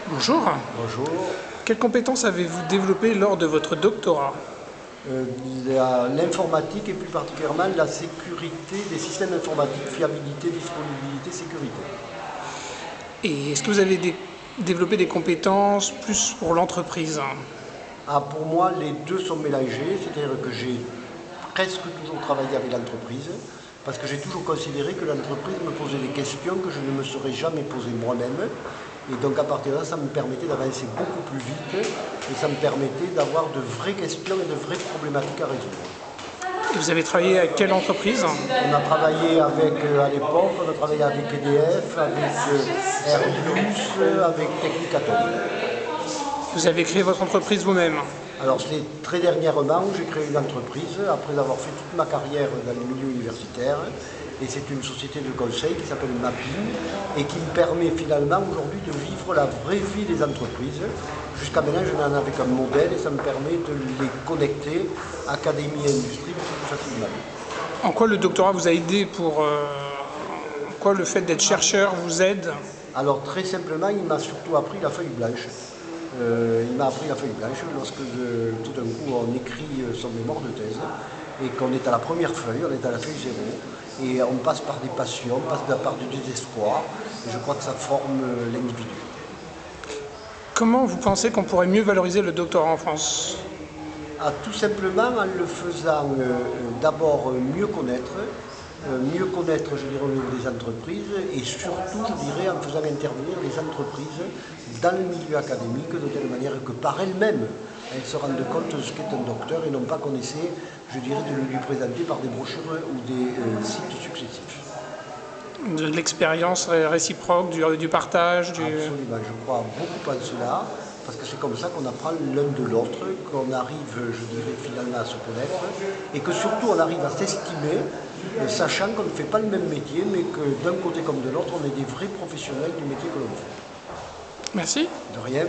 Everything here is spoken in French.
Bonjour. Bonjour. Quelles compétences avez-vous développées lors de votre doctorat? L'informatique et plus particulièrement la sécurité des systèmes informatiques, fiabilité, disponibilité, sécurité. Et est-ce que vous avez développé des compétences plus pour l'entreprise? Ah, pour moi, les deux sont mélangés, c'est-à-dire que j'ai presque toujours travaillé avec l'entreprise, parce que j'ai toujours considéré que l'entreprise me posait des questions que je ne me serais jamais posées moi-même. Et donc à partir de là, ça me permettait d'avancer beaucoup plus vite et ça me permettait d'avoir de vraies questions et de vraies problématiques à résoudre. Et vous avez travaillé avec quelle entreprise? On a travaillé avec, à l'époque, on a travaillé avec EDF, avec Airbus, avec Technicatom. Vous avez créé votre entreprise vous-même? Alors c'est très dernièrement où j'ai créé une entreprise, après avoir fait toute ma carrière dans le milieu universitaire. Et c'est une société de conseil qui s'appelle Mapping et qui me permet finalement aujourd'hui de vivre la vraie vie des entreprises. Jusqu'à maintenant, je n'en avais qu'un modèle et ça me permet de les connecter, académie et industrie, plus facilement. En quoi le doctorat vous a aidé en quoi le fait d'être chercheur vous aide? Alors très simplement, il m'a surtout appris la feuille blanche. Il m'a appris la feuille blanche lorsque tout d'un coup on écrit son mémoire de thèse et qu'on est à la première feuille, on est à la feuille zéro et on passe par des passions, on passe par du désespoir et je crois que ça forme l'individu. Comment vous pensez qu'on pourrait mieux valoriser le doctorat en France? Ah, tout simplement en le faisant d'abord mieux connaître, je dirais, au niveau des entreprises et surtout, je dirais, en faisant intervenir les entreprises dans le milieu académique de telle manière que par elles-mêmes, elles se rendent compte de ce qu'est un docteur et non pas qu'on essaie, je dirais, de le lui présenter par des brochures ou des sites successifs. De l'expérience réciproque, du partage, Absolument, je crois beaucoup en cela, parce que c'est comme ça qu'on apprend l'un de l'autre, qu'on arrive, je dirais, finalement à se connaître, et que surtout on arrive à s'estimer, sachant qu'on ne fait pas le même métier, mais que d'un côté comme de l'autre, on est des vrais professionnels du métier que l'on fait. Merci. De rien.